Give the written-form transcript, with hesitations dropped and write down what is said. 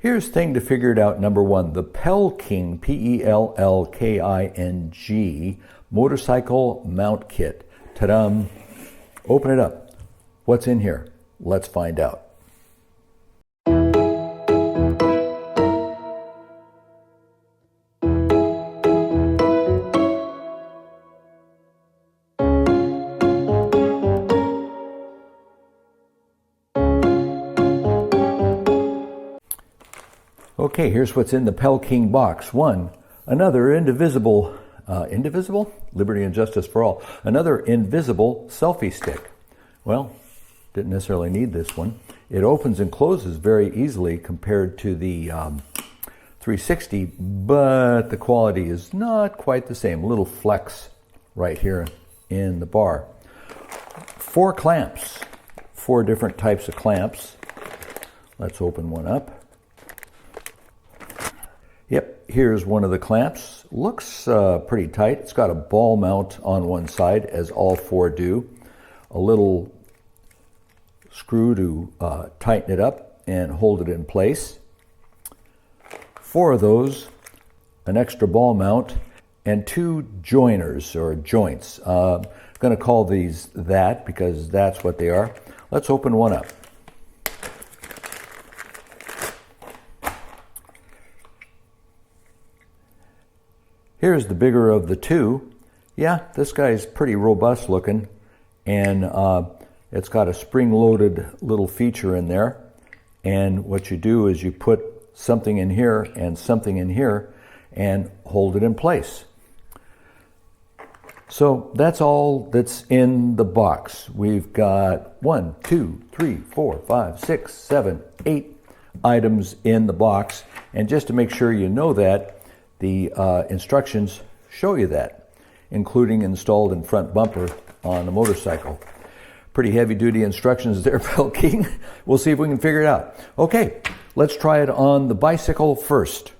Here's thing to figure it out. Number one, the Pellking, Pellking motorcycle mount kit. Ta-dum. Open it up. What's in here? Let's find out. Okay, here's what's in the Pellking box. One, another indivisible, Liberty and Justice for All. Another invisible selfie stick. Well, didn't necessarily need this one. It opens and closes very easily compared to the 360, but the quality is not quite the same. A little flex right here in the bar. 4 clamps, 4 different types of clamps. Let's open one up. Yep, here's one of the clamps. Looks pretty tight. It's got a ball mount on one side, as all 4 do. A little screw to tighten it up and hold it in place. 4 of those, an extra ball mount, and 2 joiners or joints. I'm going to call these that because that's what they are. Let's open one up. Here's the bigger of the 2. Yeah, this guy's pretty robust looking, and it's got a spring-loaded little feature in there. And what you do is you put something in here and something in here and hold it in place. So that's all that's in the box. We've got 1, 2, 3, 4, 5, 6, 7, 8 items in the box. And just to make sure you know that, the instructions show you that, including installed in front bumper on a motorcycle. Pretty heavy-duty instructions there, Pellking. We'll see if we can figure it out. Okay, let's try it on the bicycle first.